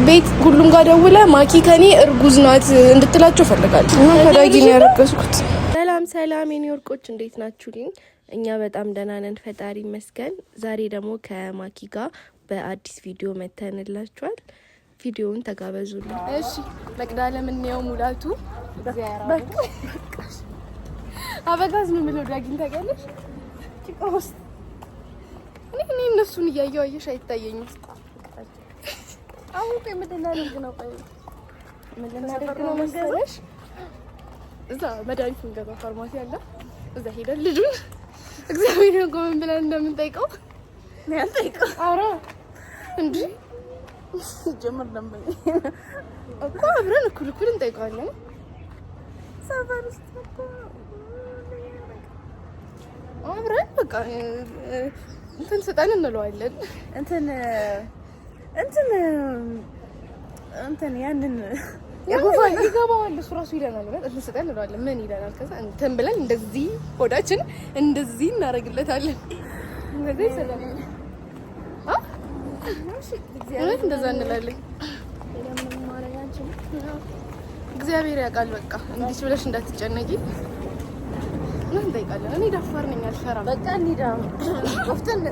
ቤት ሁሉም ጋር ደውላ ማኪ ከኔ እርጉዝ ናት እንድትላቸው ፈልጋለሁ እና ከዳጊ ነው ያረገዝኩት። ሰላም የኔ ወርቆች እንዴት ናችሁልኝ? እኛ በጣም ደህና ነን ፈጣሪ ይመስገን። ዛሬ ደግሞ ከማኪ ጋር በአዲስ ቪዲዮ መተንላችኋል። ቪዲዮውን ተጋበዙልኝ። እሺ መቅዳለ ምንየው ሙላቱ አበጋዝ ነው ምለው ዳጊን ታውቂያለሽ? ጭቃውስ እኔ እነሱን እያየሁ አየሽ አይታየኝም። አሁን ምንድነው ነው ቆይ ምንድነው መሰለሽ እዛ መድኃኒት እንገዛ ፋርማሲ አለ እዛ ሄደን ልጁን እግዚአብሔር ይመስገን ብለን እንደምንጠይቀው ነው ያልጠይቀው። አረ እንዴ ጀመር ደምበኝ እኮ አብረን እኩል እንጠይቀዋለን። ሰፈር ውስጥ እኮ አብረን በቃ እንትን ስጠን እንለዋለን። እንትን ያንን ያጎፋል ይገባዋል እሱ ራሱ ይለናል ማለት እሱ ስጠን እንለዋለን። ምን ይለናል? ከዛ እንትን ብለን እንደዚህ ሆዳችን እንደዚህ እናደርግለታለን። እንደዚህ ሰላም እግዚአብሔር እንደዛ እንላለን። ለምን ማረጋችን እግዚአብሔር ያውቃል። በቃ እንዲህ ብለሽ እንዳትጨነቂ ምን እንጠይቃለን። እኔ ደፋር ነኝ አልፈራም። በቃ እንሂዳ ወፍተን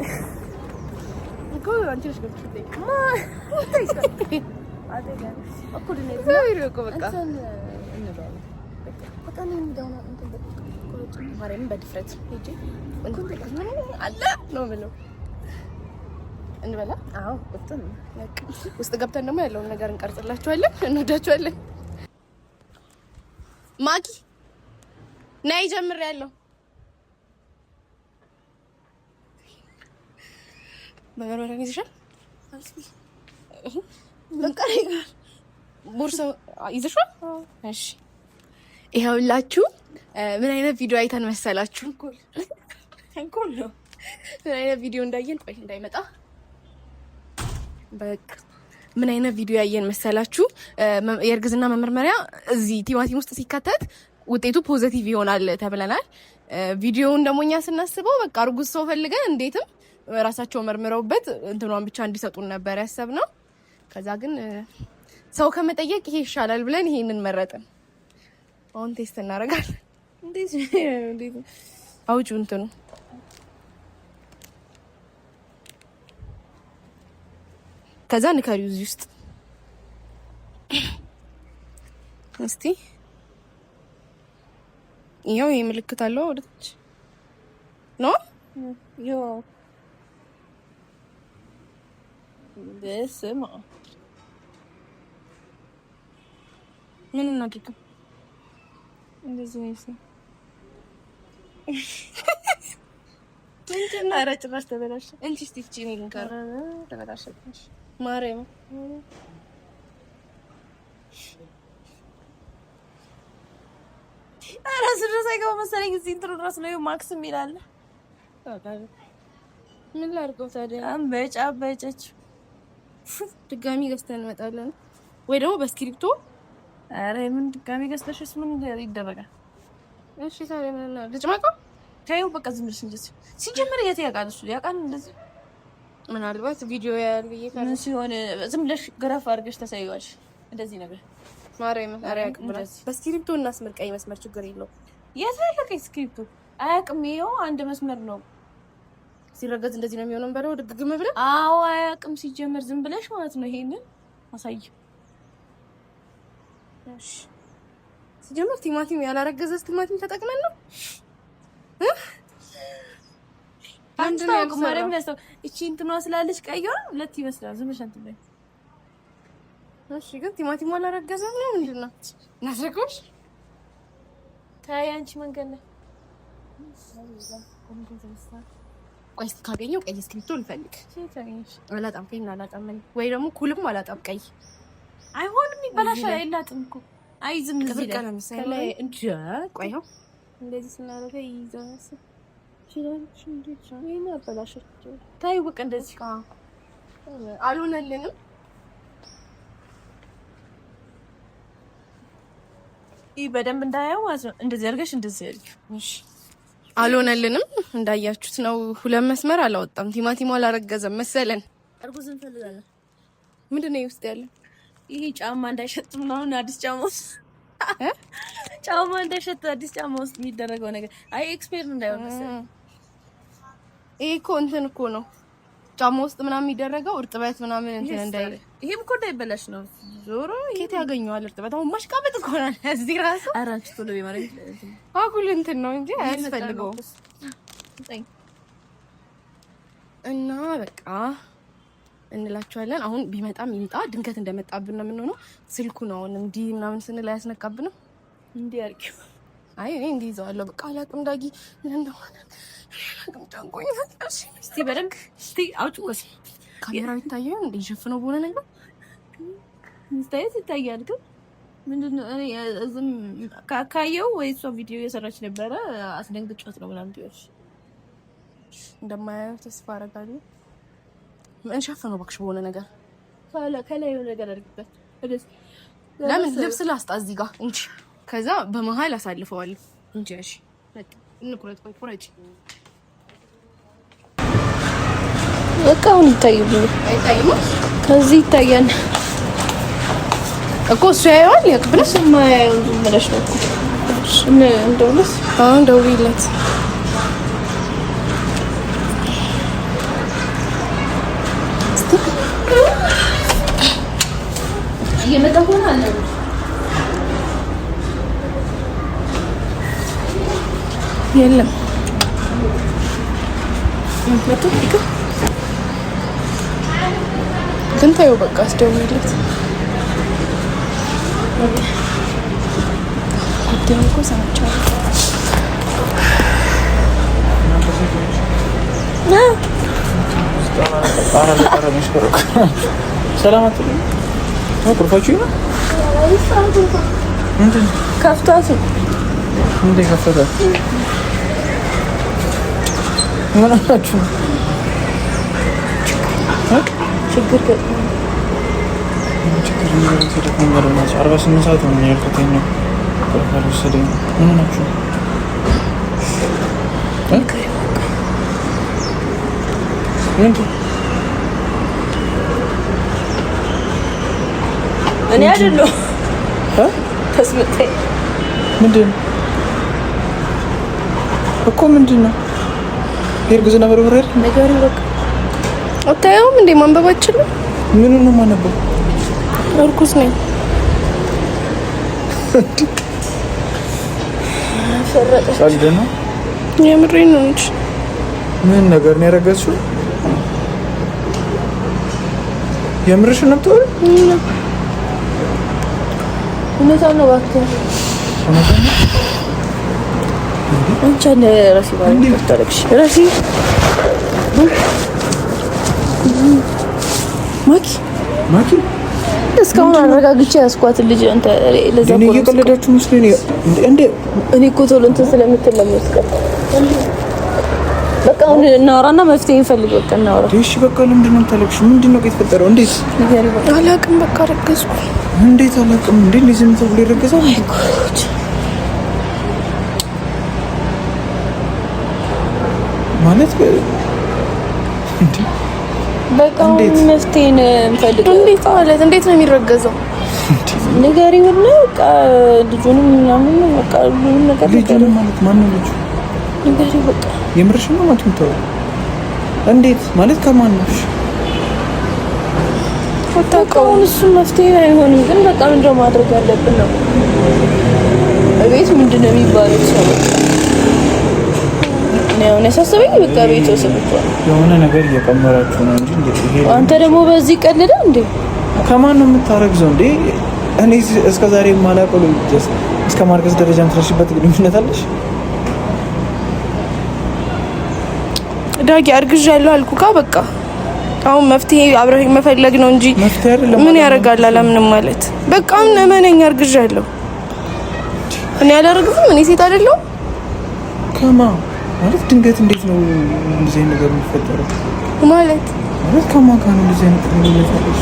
እኮ አንቺ ነሽ ገብተሽ እኩል ነው እግዚአብሔር እኮ በቃ በቃ ነው እንደው ነው እንትን ማርያም በድፍረት ሂጂ እንትን አለ ነው ምለው እንበላ። አዎ ወጥተን ውስጥ ገብተን ደግሞ ያለውን ነገር እንቀርጽላችኋለን። እንወዳችኋለን። ማኪ ነይ ጀምሬያለሁ። በመረራ ይዘሻል በቃ ቦርሳው ይዘሻል? እሺ ይኸውላችሁ ምን አይነት ቪዲዮ አይተን መሰላችሁ? ተንኮል ነው። ምን አይነት ቪዲዮ እንዳየን ቆይ እንዳይመጣ በቃ ምን አይነት ቪዲዮ ያየን መሰላችሁ? የእርግዝና መመርመሪያ እዚህ ቲማቲም ውስጥ ሲከተት ውጤቱ ፖዚቲቭ ይሆናል ተብለናል። ቪዲዮውን ደግሞ እኛ ስናስበው በቃ እርጉዝ ሰው ፈልገን እንዴትም ራሳቸው መርምረውበት እንትኗን ብቻ እንዲሰጡን ነበር ያሰብነው። ከዛ ግን ሰው ከመጠየቅ ይሄ ይሻላል ብለን ይሄንን መረጥን። አሁን ቴስት እናደርጋለን። እንዴት አውጪው እንትኑ ከዛ ንከሪው እዚህ ውስጥ እስቲ ይኸው ይሄ ምልክት አለው ወደታች ነው ዮ በስማ ምን እናድርግ? እንደዚህ ነው እሱ እንትና ጭራሽ ተበላሽ እንጂ ስቲፍቺ ነው ልንካራ ተበላሽሽ ማርያም አራስ ድረስ አይገባ መሰለኝ። እዚህ እንትኑ ድረስ ነው ማክስ የሚላል። ምን ላድርገው ታዲያ? በጨች ድጋሚ ገዝተን እንመጣለን ወይ ደግሞ በስክሪፕቶ። አረ ምን ድጋሚ ገዝተሽስ ምን ይደረጋል? እሺ ታዲያ ምን እናድርግ? ልጭመቀው ታየው በቃ ዝም ብለሽ እንጂ ሲጀምር የት ያውቃል እሱ ያውቃል። እንደዚህ ምናልባት ቪዲዮ ያያል ብዬ ካለ ሲሆን ዝም ብለሽ ገረፍ አድርገሽ ተሳይዋለሽ እንደዚህ ነገር ማርያም አያውቅም። በስክሪፕቶ እናስመር ቀይ መስመር ችግር የለውም። የት ነው ቀይ ስክሪፕቶ? አያውቅም። ይኸው አንድ መስመር ነው ሲረገዝ እንደዚህ ነው የሚሆነው በለው ድግግም ብለ። አዎ አያውቅም ሲጀመር ዝም ብለሽ ማለት ነው። ይሄንን አሳይ። እሺ ሲጀመር ቲማቲም ያላረገዘ ቲማቲም ተጠቅመን ነው አንድ ነው ማርያም ነው። እቺ እንትኗ ስላለች ቀይዋ ሁለት ይመስላል። ዝም ብለሽ አንተ በይ። እሺ ግን ቲማቲም አላረገዘም ነው ምንድነው? ናስረኮሽ ታይ አንቺ መንገድ ላይ ቆይ ካገኘው ቀይ ስክሪፕቶ ልፈልግ። አላጣም ቀይ አላጣም ወይ ደግሞ ኩልም አላጣም ቀይ አይሆንም። ይበላሻል። አይላጥም እኮ አይ ዝም ዝም ከላይ እንጂ ቆይ ነው እንደዚህ ስናረገ ይዛስ ሽራሽ እንዴት ነው ይናበላሽ? ታይ በቃ እንደዚህ አልሆነልንም። ይሄ በደንብ እንዳያው ማለት ነው። እንደዚህ አድርገሽ እንደዚህ ያልኩ እሺ አልሆነልንም። እንዳያችሁት ነው። ሁለት መስመር አላወጣም። ቲማቲሙ አላረገዘም መሰለን። እርጉዝ እንፈልጋለን። ምንድነው ውስጥ ያለ ይሄ ጫማ እንዳይሸጥ ምናምን አዲስ ጫማ እንዳይሸጥ አዲስ ጫማ ውስጥ የሚደረገው ነገር አይ ኤክስፔር እንዳይሆን መሰለኝ። ይሄ እኮ እንትን እኮ ነው ጫማ ውስጥ ምናምን የሚደረገው እርጥበት ምናምን እንትን እንዳይል። ይሄም እኮ እንዳይበላሽ ነው። ዞሮ ከየት ያገኘዋል እርጥበት? አሁን ማሽቃበጥ እኮ ነው እዚህ ራሱ። አራንቺ ቶሎ ቢማረኝ አጉል እንትን ነው እንጂ አያስፈልገውም። እና በቃ እንላችኋለን። አሁን ቢመጣም ይምጣ፣ ድንገት እንደመጣብን ነው የምንሆነው። ስልኩ ነው አሁን እንዲህ ምናምን ስንል አያስነካብንም። እንዲህ አርኪው አይ እኔ እንዲህ ይዘዋለሁ። በቃ አላቅም ዳጊ ምን እንደሆነ አላቅም። ታንቆኛል። እስቲ በደንብ እስቲ አውጪው። ካሜራው ይታያል እንዴ? ሸፍነው በሆነ ነገር ይታያል። ግን ምንድነው እኔ እዝም ካካየው ወይ እሷ ቪዲዮ እየሰራች ነበረ አስደንግጫት ነው ምናምን ትይሽ እንደማያየው ተስፋ አደርጋለሁ። ምን ሸፍነው እባክሽ በሆነ ነገር ከላይ የሆነ ነገር አድርግበት። ለምን ልብስ ላስጣ እዚህ ጋር እንጂ ከዛ በመሃል አሳልፈዋለሁ እንጂ። እሺ በቃ እንቁረጥ። ቆይ ቁረጪ። በቃ አሁን ይታይልኝ። አይታይም? ከዚህ ይታያል እኮ እሱ ያየዋል። ያቅብለሽ ማያየው ዝም ብለሽ ነው እኮ። እሺ እንደውልስ አሁን ደውይለት። እየመጣ ሆነ አለ የለም መጥቶ ይቀ ግን ታዩ በቃ አስደውይለት። ጉዳዩ እኮ ሰምቻለሁ። ሰላማት ነው ፕሮፋይሉ ነው እንዴ? ከፍቷት እንዴ? ከፍቷት ምን አላችሁ? ችግር ነው። 48 ሰዓት ነው ያልከተኛ ፕሮፋይሉ ሰደኝ ምን ናችሁ? እኔ አይደለሁ ተስመጣኝ። ምንድን እኮ ምንድን ነው የእርግዝና በርበሬ ነገር በቃ አታየውም እንዴ? ማንበባችን ምን ነው ማነበው? እርኩስ ነኝ። ቀልድ ነው። የምሬን ነው እንጂ ምን ነገር ነው ያረጋችው? የምርሽን ነው ተወው። እነዛው ነው እባክህ አንቺ ለራሲ ባለው ታረክሽ ራሲ ማኪ እስካሁን አረጋግጬ ያስኳት ልጅ አንተ ለዛ ነው እየቀለዳችሁ መስሎኝ እንዴ? እኔ እኮ ቶሎ እንትን ስለምትል ለመስቀል በቃ አሁን እናወራና መፍትሄ እንፈልግ። በቃ እናወራ። እሺ በቃ ለምንድን ነው የምታለቅሽው? ምንድን ነው የተፈጠረው? እንዴት አላውቅም። በቃ ረገዝኩ። እንዴት አላውቅም? እንዴ ዝም ተብሎ ይረገዛል? ማለት እንዴ በቃ መፍትሄ እንፈልግ። እንዴት ማለት እንዴት ነው የሚረገዘው? ንገሪው ነው በቃ ልጁንም ምናምን በቃ ሁሉንም ነገር ልጁንም ማለት ማን ነው ልጁ? ንገሪው በቃ የምርሽ ነው ማለት ነው? እንዴት ማለት ከማን ነው? ወጣቀውን እሱ መፍትሄ አይሆንም። ግን በቃ ምንድነው ማድረግ ያለብን ነው? እቤት ምንድነው የሚባለው ሰው ነው ያሳሰበኝ። በቃ ቤት ወሰብቷል። የሆነ ነገር እየቀመራችሁ ነው እንጂ ይሄ አንተ ደግሞ በዚህ ቀልደ እንዴ? ከማን ነው የምታረግዘው እንዴ? እኔ እስከ ዛሬ ማላቀሉ እስከ ማርገዝ ደረጃ ምትረሽበት ግንኙነት አለሽ? ዳጊ አርግዣለሁ አልኩካ በቃ አሁን መፍትሄ አብረህ መፈለግ ነው እንጂ ምን ያደርጋል? አላምንም ማለት በቃ ምን እመነኝ አርግዣለሁ። እኔ አላረግዝም። እኔ ሴት አይደለሁ ከማን ማለት ድንገት እንዴት ነው እንደዚህ አይነት ነገር የሚፈጠረው? ማለት ከማን ጋር ነው እንደዚህ አይነት ነገር የሚፈጠረው?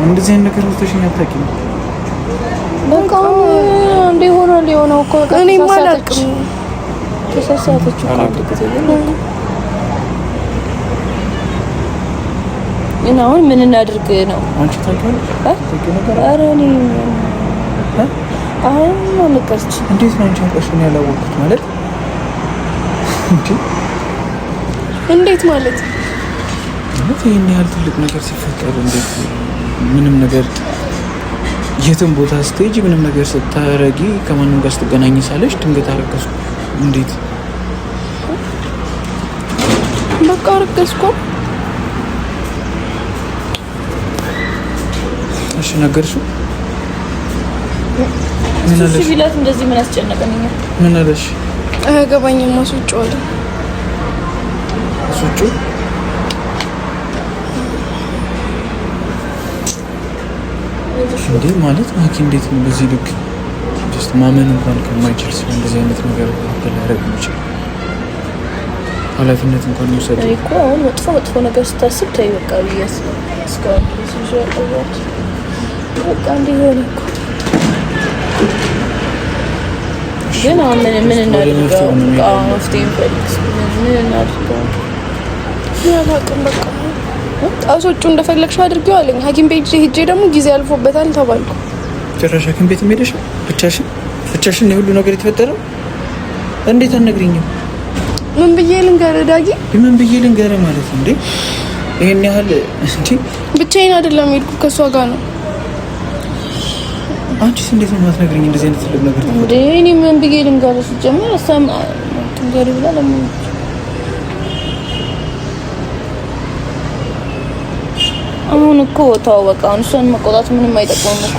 እንደዚህ አይነት ነገር ወጥተሽኝ አታውቂም? በቃ እንደ ሆኖ እኮ እኔ ማላውቅም። ተሳሳተች እኮ አንድ ጊዜ እና አሁን ምን እናድርግ ነው? አንቺ ታውቂያለሽ? ኧረ እኔ አሁን ነው ልቀርች። እንዴት ነው አንቺ አውቀሽኝ ያላወቅሁት ማለት? እንዴት ማለት? ይሄን ያህል ትልቅ ነገር ሲፈጠር እንዴት ምንም ነገር የትም ቦታ ስትሄጂ ምንም ነገር ስታረጊ ከማንም ጋር ስትገናኝ ሳለሽ ድንገት አረገዝኩ እንዴት? በቃ አረገዝኩ። እሺ ነገርሽው? ምን አለሽ? ቢላት እንደዚህ ምን አስጨነቀኝ? ምን አለሽ? አያገባኝም። ማስወጪው አለ። ማስወጪው? እንዴ ማለት ማኪ እንዴት ነው በዚህ ልክ ጀስት ማመን እንኳን ከማይችል ሰው እንደዚህ አይነት ነገር ያደርግ ይችላል? ኃላፊነት እንኳን ይወሰድ እኮ አሁን መጥፎ ነገር ስታስብ ታይ በቃ ብያስ እስካሁን በቃ እንዲህ ሆነ እኮ። ግን አሁን ምን እናድርገው? መፍትሄ እንፈልግ። ምን እናድርገው? ያላቅም በቃ ጣሶቹ እንደፈለግሽ አድርጊው አለኝ። ሐኪም ቤት ሄጄ ደግሞ ጊዜ አልፎበታል ተባልኩ። ጭራሽ ሐኪም ቤት ሄደሽ ብቻሽን ነው ሁሉ ነገር የተፈጠረው? እንዴት አትነግሪኝም? ምን ብዬ ልንገርህ ዳጊ? ምን ብዬ ልንገርህ ማለት ነው እንዴ? ይሄን ያህል እንዴ? ብቻዬን አይደለም የሄድኩት ከሷ ጋር ነው። አንቺስ እንዴት ነው የማትነግሪኝ? እንደዚህ አይነት ትልቅ ነገር እንዴ እኔ ምን ብዬ ልንገርህ? ሲጀመር እሷም ትንገሪ ብላ ለምን አሁን እኮ ተው በቃ። አሁን እሷን መቆጣት ምንም አይጠቅመውም እኮ።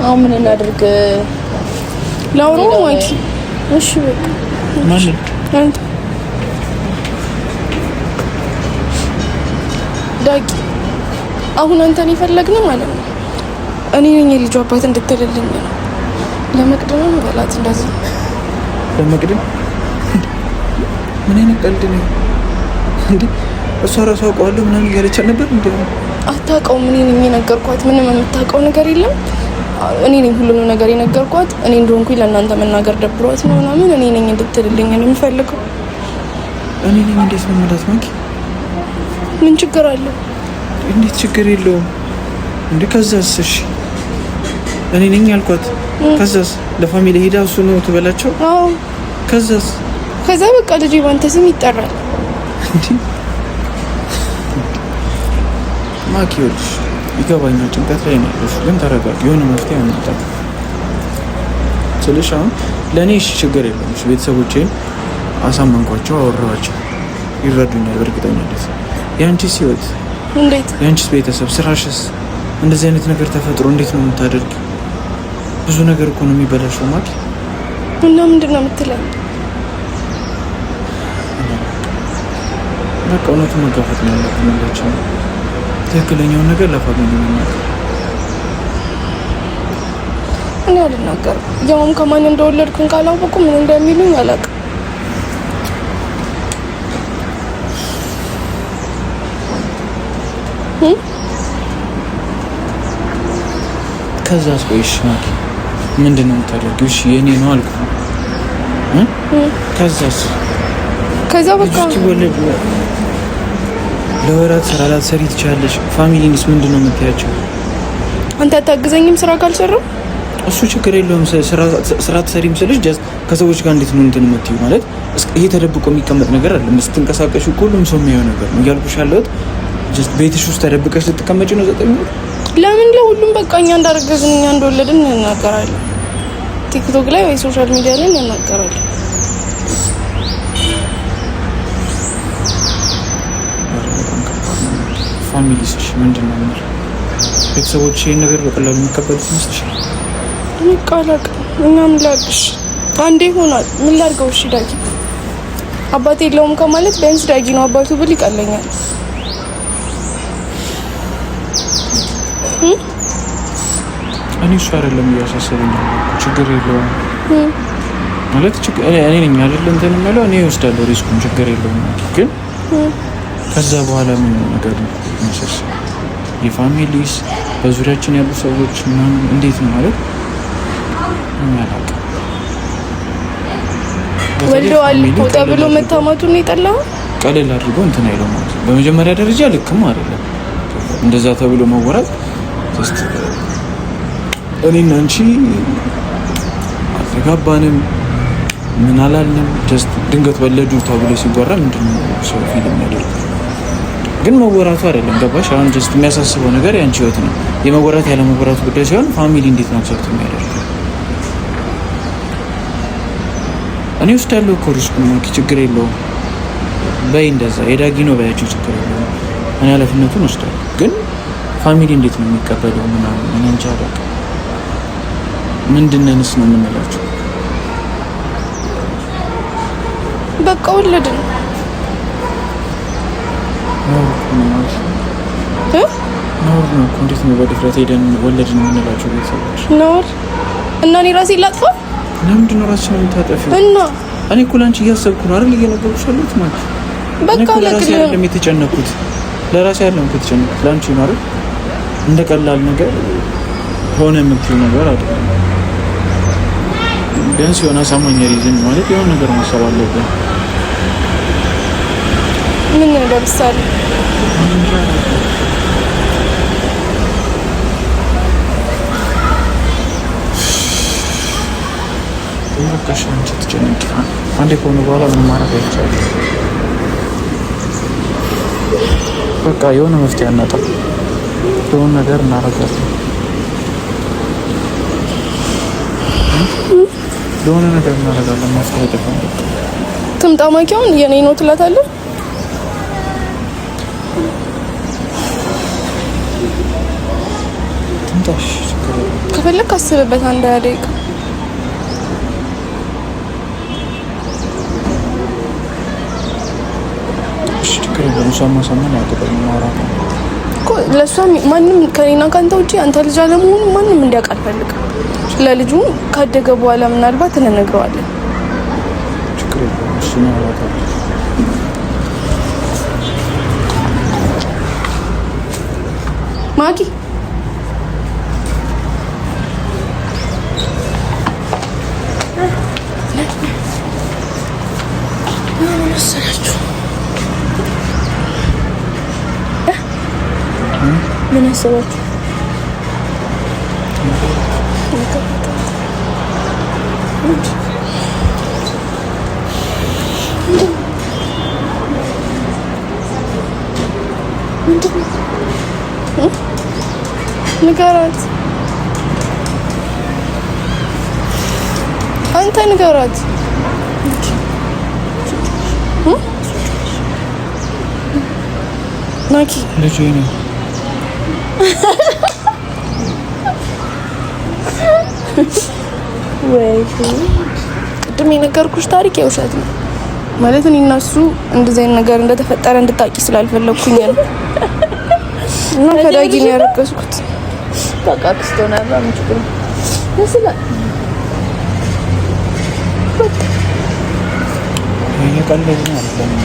አሁን ምን እናድርግ? ላውሮ ማለት እሺ በቃ ማለት አንተ ዳጊ አሁን አንተን ይፈልግን ማለት ነው። እኔ ነኝ የልጁ አባት እንድትልልኝ ነው። ለመቅደም በላት እንደዚህ ለመቅደም ምን አይነት ቀልድ ነው እንዴ? እሷ ራሷ አውቀዋለሁ ምናምን ያለች ነበር እንዴ? አታውቀውም። እኔ ነኝ የነገርኳት። ምንም የምታውቀው ነገር የለም። እኔ ነኝ ሁሉንም ነገር የነገርኳት። እኔ እንደሆንኩኝ ለእናንተ መናገር ደብሯት ነው ምናምን። እኔ ነኝ እንድትልልኝ ነው የምፈልገው። እኔ ነኝ እንዴት ነው የምላት? ማኪ ምን ችግር አለው? እንዴት ችግር የለውም እንዴ? ከዛስ? እሺ እኔ ነኝ ያልኳት። ከዛስ? ለፋሚሊ ሄዳ እሱ ነው ትበላቸው። አዎ ከዛስ? ከዛ በቃ ልጅ ባንተ ስም ይጠራል እንዴ? ማኪ ይኸውልሽ ይገባኛል፣ ጭንቀት ላይ ነው ያለሽ፣ ግን ተረጋጊ። የሆነ መፍትሄ ያመጣል ስልሽ አሁን ለእኔ እሺ ችግር የለውም። ቤተሰቦቼን አሳመንኳቸው፣ አወራኋቸው፣ ይረዱኛል በእርግጠኝነት። የአንቺስ ህይወት እንዴት? የአንቺስ ቤተሰብ፣ ስራሽስ? እንደዚህ አይነት ነገር ተፈጥሮ እንዴት ነው የምታደርግ? ብዙ ነገር እኮ ነው የሚበላሸው ማኪ። እና ምንድን ነው የምትለኝ? በቃ እውነቱን መጋፈጥ ነው ያለብን ሁላችን። ትክክለኛውን ነገር ለፋሚሊ መናገር። እኔ አልናገርም። ያውም ከማን እንደወለድኩኝ ካላወቁ ምን እንደሚሉኝ አላውቅም። ከዛስ? ቆይሽ ማኪ ምንድን ነው የምታደርጊው? እሺ የኔ ነው አልኩ። ከዛስ? ከዛ በቃ ትወለድ ለወራት ስራ ላትሰሪ ትችያለሽ። ፋሚሊንስ ምንድን ነው የምትያቸው? አንተ አታግዘኝም ስራ ካልሰራው? እሱ ችግር የለውም። ስራ ትሰሪም ስልሽ ጀስት ከሰዎች ጋር እንዴት ነው እንትን የምትይው? ማለት ይሄ ተደብቆ የሚቀመጥ ነገር አይደለም። ስትንቀሳቀሽ ሁሉም ሰው የሚያየው ነገር ነው እያልኩሽ ያለሁት። ጀስት ቤትሽ ውስጥ ተደብቀሽ ልትቀመጪ ነው 9 ወር? ለምን? ለሁሉም በቃ እኛ እንዳረገዝን እኛ እንደወለድን እንናገራለን። ቲክቶክ ላይ ወይ ሶሻል ሚዲያ ላይ እንናገራለን። ፋሚሊስ ምንድን ነው ማለት? ቤተሰቦች ይሄን ነገር በቀላሉ የሚቀበሉት ይመስልሻል? እኔ ቃላቅ እና ምን ላድርግሽ? አንዴ ሆኗል። ምን ላድርገው? እሺ ዳጊ አባቴ የለውም ከማለት ቢያንስ ዳጊ ነው አባቱ ብል ይቀለኛል። እኔ እሱ አይደለም እያሳሰበኝ። ችግር የለውም ማለት እኔ ነኝ አይደል እንትን የምለው እኔ እወስዳለሁ ሪስኩን፣ ችግር የለውም። ግን ከዛ በኋላ ምን ነገር ነው መሰለሽ የፋሚሊስ በዙሪያችን ያሉ ሰዎች ምናምን እንዴት ነው ማለት እናላቅ ወልደዋል እኮ ተብሎ መታማቱን የጠላው ቀለል አድርጎ እንትን አይለው ማለት ነው። በመጀመሪያ ደረጃ ልክም አይደለም እንደዛ ተብሎ መወራት ጀስት እኔና አንቺ አልተጋባንም ምን አላልንም። ጀስት ድንገት ወለዱ ተብሎ ሲወራ ምንድነው ሰው ፊልም ያደርግ ግን መወራቱ አይደለም። ገባሽ? አሁን ጀስት የሚያሳስበው ነገር ያንቺ ህይወት ነው። የመወራት ያለ መወራቱ ጉዳይ ሲሆን ፋሚሊ እንዴት ነው አክሰፕት የሚያደርግ? እኔ ውስጥ ያለው እኮ ሪስኩ ነው። ችግር የለውም በይ እንደዛ የዳጊ ነው በያቸው ችግር የለውም። እኔ ኃላፊነቱን ወስዳለሁ። ግን ፋሚሊ እንዴት ነው የሚቀበለው ምናምን እኔ እንጃ። በቃ ምንድነንስ ነው የምንላቸው? በቃ ወለድን ነው እኮ እንዴት ነው በድፍረት ሄደን ወለድን የምንላቸው ቤተሰቦች ነው? እና እኔ ራሴ ላጥፋ? ለምንድን ነው ራስሽን የምታጠፊው? እና እኔ እኮ ለአንቺ እያሰብኩ ነው አይደል? እየነገርኩሽ ያለሁት ማለት በቃ ለራሴ አይደለም የተጨነኩት፣ ለራሴ አይደለም የተጨነኩት ለአንቺ ነው አይደል? እንደ ቀላል ነገር ሆነ የምትይው ነገር አይደለም። ቢያንስ የሆነ አሳማኝ ሪዝን ማለት የሆነ ነገር ማሰብ አለብን። ምን ለምሳሌ በቃ አንቺ ትጨነቂ። አንዴ ከሆነ በኋላ ምን ማድረግ አይቻልም። በቃ የሆነ መፍትሄ አናጣም። የሆነ ነገር እናደርጋለን። የሆነ ነገር እናደርጋለን። መፍትሄ አይጠፋም። ትምጣ ማኪያውን የኔ ነው ትላታለህ። ትምጣሽ ከፈለክ አስብበት አንድ ደቂቃ። ለእሷ ማንም ከኔና ካንተ ውጪ አንተ ልጅ አለመሆኑ ማንም እንዲያውቅ አልፈልግም። ለልጁ ካደገ በኋላ ምናልባት እንነግረዋለን። ማኪ ምን አሰባችሁ? ንገራት፣ አንተ ንገራት። ማኪ ልጅ ነው ወይ ቅድም የነገርኩሽ ታሪክ የውሸት ነው ማለት እኔ እና እሱ እንደዚህ አይነት ነገር እንደተፈጠረ እንድታቂ ስላልፈለኩኝ ነው። እና ከዳጊ ነው ያረገዝኩት። በቃ ክስቶና ባም ችግር ለስላ የቀለድ ነው አይደለም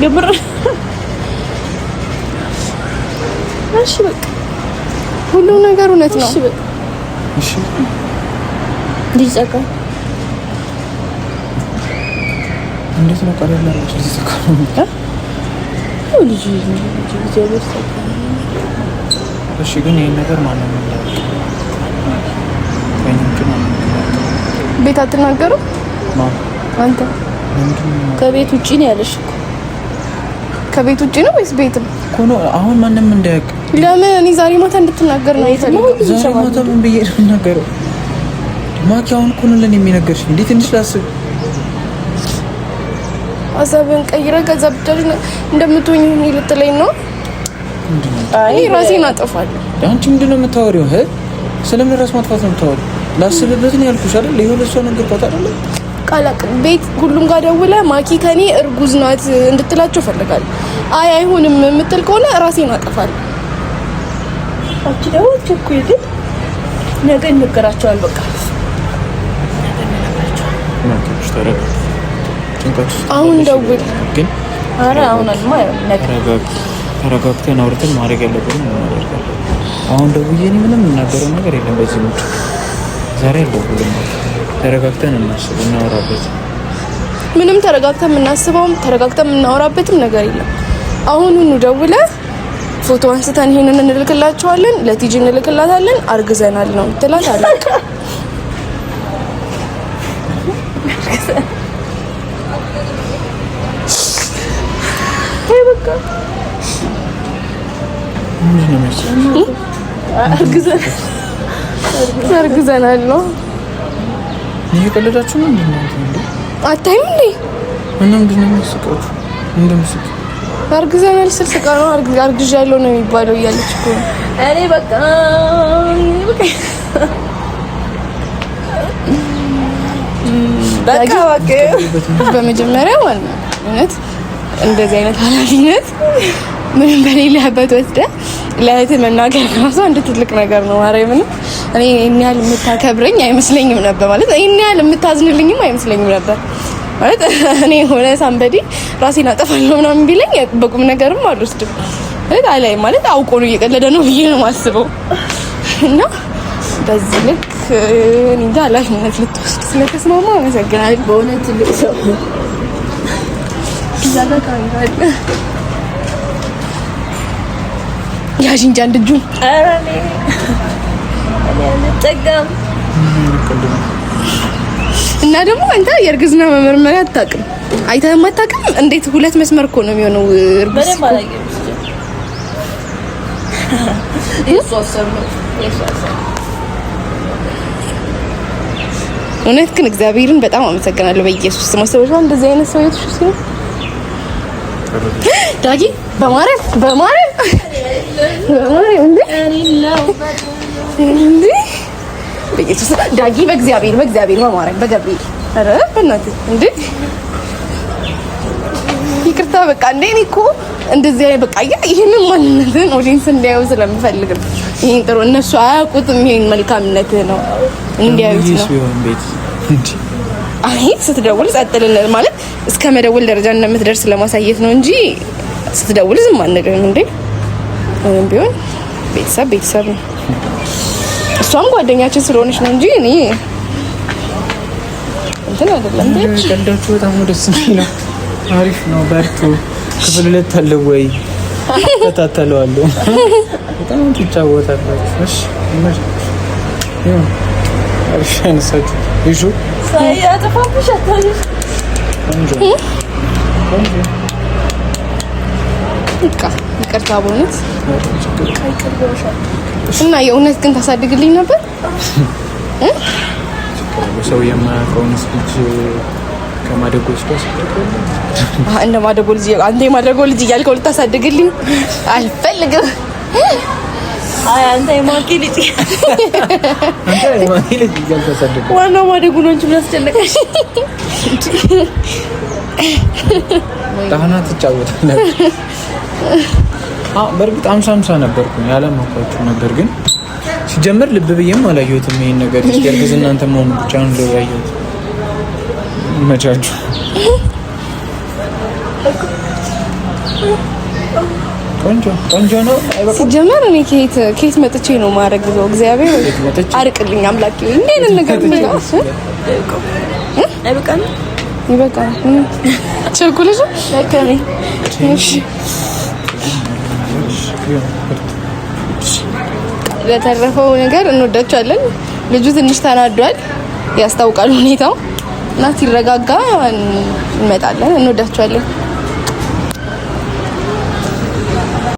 ግብር። እሺ በቃ ሁሉም ነገር እውነት ነው። እሺ በቃ እሺ ዲዛካ እንዴት ነው ቀለል ያለው ዲዛካ ልጅ እሺ ግን ይሄን ነገር ማንም ቤት አትናገሩ? አንተ ከቤት ውጪ ነው ያለሽ እኮ። ከቤት ውጪ ነው ወይስ ቤትም እኮ ነው? አሁን ማንም እንዳያውቅ። ለምን እኔ ዛሬ ማታ እንድትናገር ነው የፈለገው። ዛሬ ማታ ምን ብዬ ነው የምናገረው? ማኪ አሁን እኮ ነው ለኔ የሚነገርሽ። እንዴት ትንሽ ላስብ። አሰብን ቀይረ ከዛ ብቻ እንደምትሆኝ ልትለኝ ነው? አይ ራሴን አጠፋለሁ። አንቺ ምንድን ነው የምታወሪው? ስለምን ራስ ማጥፋት ነው የምታወሪው? ላስብበት ነው ያልኩሽ አይደል? ይሄ ለሷ ነገር ቋጣ አይደል? ቃላቅ ቤት ሁሉም ጋር ደውለ ማኪ ከኔ እርጉዝ ናት እንድትላቸው ፈልጋለሁ። አይ አይሆንም የምትል ከሆነ ራሴን አጠፋለሁ። አቺ ደግሞ ቸኩይ ግን ነገ እንገራቸዋል። በቃ አሁን ደውል ግን አረ አሁንማ ተረጋግተን አውርተን ማድረግ ያለብን ነው እናደርጋለን። አሁን ደውዬ እኔ ምንም የምናገረው ነገር የለም በዚህ ሙድ ዛሬ አልደውልም። ተረጋግተን እናስብ እናወራበት። ምንም ተረጋግተን የምናስበውም ተረጋግተን የምናወራበትም ነገር የለም። አሁኑኑ ደውለህ ፎቶ አንስተን ይሄንን እንልክላቸዋለን፣ ለቲጂ እንልክላታለን። አርግዘናል ነው ትላት አለ። አርግዘናል ነው። እየቀለዳችሁ ነው እንዴ? አታይም እንዴ? ምንድን ነው የሚያስቀው? እንደምስቅ አርግዘናል ስል ስቃ ነው። አርግዣለሁ ነው የሚባለው እያለች እኮ እኔ በቃ በመጀመሪያ ዋና እውነት እንደዚህ አይነት ኃላፊነት ምንም በሌለበት ወስደህ ለእህትህ መናገር ራሱ አንድ ትልቅ ነገር ነው። ማርያምን እኔ ይሄን ያህል የምታከብረኝ አይመስለኝም ነበር ማለት ይሄን ያህል የምታዝንልኝም አይመስለኝም ነበር ማለት እኔ ሆነ ሳምበዲ ራሴን አጠፋለሁ ምናምን ቢለኝ በቁም ነገርም አልወስድም ማለት አላይ ማለት አውቆ ነው እየቀለደ ነው ብዬ ነው የማስበው። እና በዚህ ልክ እንጃ ኃላፊነት ልትወስድ ስለተስማማ አመሰግናለሁ። በእውነት ትልቅ ሰው ይዛጋካል ያዥ እንጂ አንድ እጁን ኧረ እኔ አልጠጋም። እና ደግሞ አንተ የእርግዝና መመርመሪያ አታውቅም፣ አይተህም አታውቅም። እንዴት ሁለት መስመር እኮ ነው የሚሆነው እርግዝ በደም አላየሁም። እውነት ግን እግዚአብሔርን በጣም አመሰግናለሁ። በኢየሱስ ስም አስተውሻ እንደዚህ አይነት ሰው ይተሽ ነው ዳጊ በማርያም እንዴ በኢየሱስ ዳጊ በእግዚአብሔር በማርያም በገብርኤል ኧረ በእናትህ እንዴ ይቅርታ በቃ እንዴ እኔ እኮ እንደዚህ አይነት በቃ ይሄንን ማንነትን ኦዲየንስ እንዲያየው ስለምፈልግ ነው። ይሄን ጥሩ እነሱ አያውቁትም። ይሄን መልካምነት ነው እንዲያዩት ነው። አይ ስትደውል ጸጥልን ማለት እስከ መደወል ደረጃ እንደምትደርስ ለማሳየት ነው እንጂ ስትደውል ዝም አንልም እንዴ። ምንም ቢሆን ቤተሰብ ነው። እሷም ጓደኛችን ስለሆነች ነው እንጂ እኔ እንትን አይደለም። ቀልዳችሁ በጣም ደስ የሚለው አሪፍ ነው። በርቱ። ክፍል 2 አለ ወይ? ተታተለዋለሁ። በጣም ትጫወታላችሁ። እሺ አሪፍ ነሳችሁ። ይሹ ሳያጠፋብሽ አታልሽ ይቅርታ በእውነት እና የእውነት ግን ታሳድግልኝ ነበር። ሰው የማያውቀውን ልጅ ከማደጎ ወስደሽ እንደ ማደጎ ልጅ አንተ የማደጎ ልጅ እያልከው ልታሳድግልኝ አልፈልግም። አይ አንተ የማኪ ልጅ እያልተሳደገ ዋናው ማደጎ ነው እንጂ ብላስጨነቀሽ ዳህና ትጫወታለች። በእርግጥ 50 ነበርኩኝ ያለማውቃችሁ ነበር፣ ግን ሲጀመር ልብ ብዬም አላየሁትም ይሄን ነገር። እስኪ እናንተ መሆኑ ብቻ ነው ያየሁት። መቻቹ ቆንጆ ነው። ሲጀመር እኔ ከየት መጥቼ ነው ማረግዘው? እግዚአብሔር አርቅልኝ አምላኬ። እንዴት ነገር ነው? ይበቃል። ቸኩለሽ ለከኔ እሺ። ለተረፈው ነገር እንወዳቸዋለን። ልጁ ትንሽ ተናዷል፣ ያስታውቃል ሁኔታው እና ሲረጋጋ እንመጣለን። እንወዳቸዋለን።